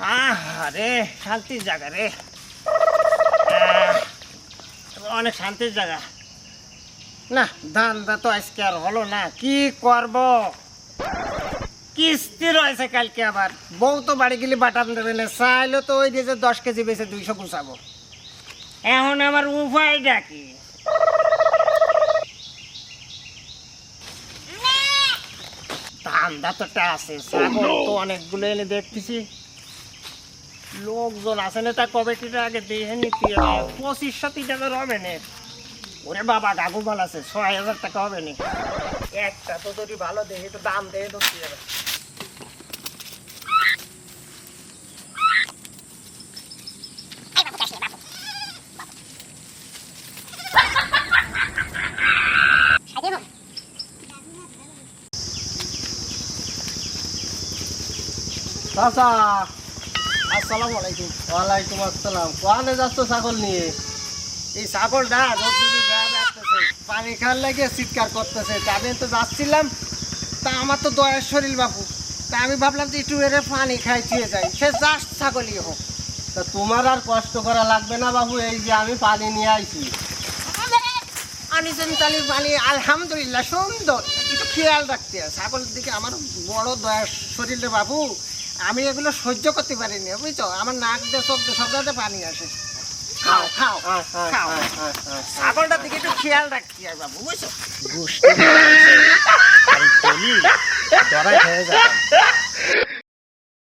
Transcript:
আরে শান্তির জায়গা রে, অনেক শান্তির জায়গা। না ধান্দা তো আজকে আর হলো না, কি করব? কিস্তি রয়েছে কালকে, আবার বউ তো বাড়ি গেলে বাটাম দেবে না, চাইলে তো ওই দিয়ে 10 কেজি বেছে 200 গুছাবো। এখন আমার উপায়টা কি? ধান্দা তো আছে, ছাগল তো অনেকগুলো এনে দেখতেছি, লোকজন আছে না, তা কবে কিটা আগে দেখে নিতে 25-30 টাকা হবে না। ওরে বাবা গাগু মাল আছে, 6000 টাকা হবে না। একটা তো যদি ভালো দেখে তো দাম দেখে তো কি হবে। চাচা, আসসালামু আলাইকুম। ওয়ালাইকুম আসসালাম। কোয়ানে যাচ্ছ ছাগল নিয়ে? এই ছাগলটা রোদ্দুরে গায়ে রাখতেছে, পানি খাওয়ার লাগে চিৎকার করতেছে, তাদের তো যাচ্ছিলাম, তা আমার তো দয়ার শরীর বাপু, তা আমি ভাবলাম যে একটু এর পানি খাই ছুঁয়ে যাই, সে জাস্ট ছাগলই হোক। তা তোমার আর কষ্ট করা লাগবে না বাবু, এই যে আমি পানি নিয়ে আইছি। আনিছেন তালি পানি, আলহামদুলিল্লাহ সুন্দর। একটু খেয়াল রাখতে হয় ছাগলের দিকে, আমার বড় দয়ার শরীর রে বাবু, আমি এগুলো সহ্য করতে পারিনি বুঝছো, আমার নাক দিয়ে চোখ দিয়ে সব জায়গাতে পানি আসে। খাও খাও খাও, ছাগলটার দিকে একটু খেয়াল রাখতে হয় বাবু বুঝছো। ধরাই হয়ে যাবে।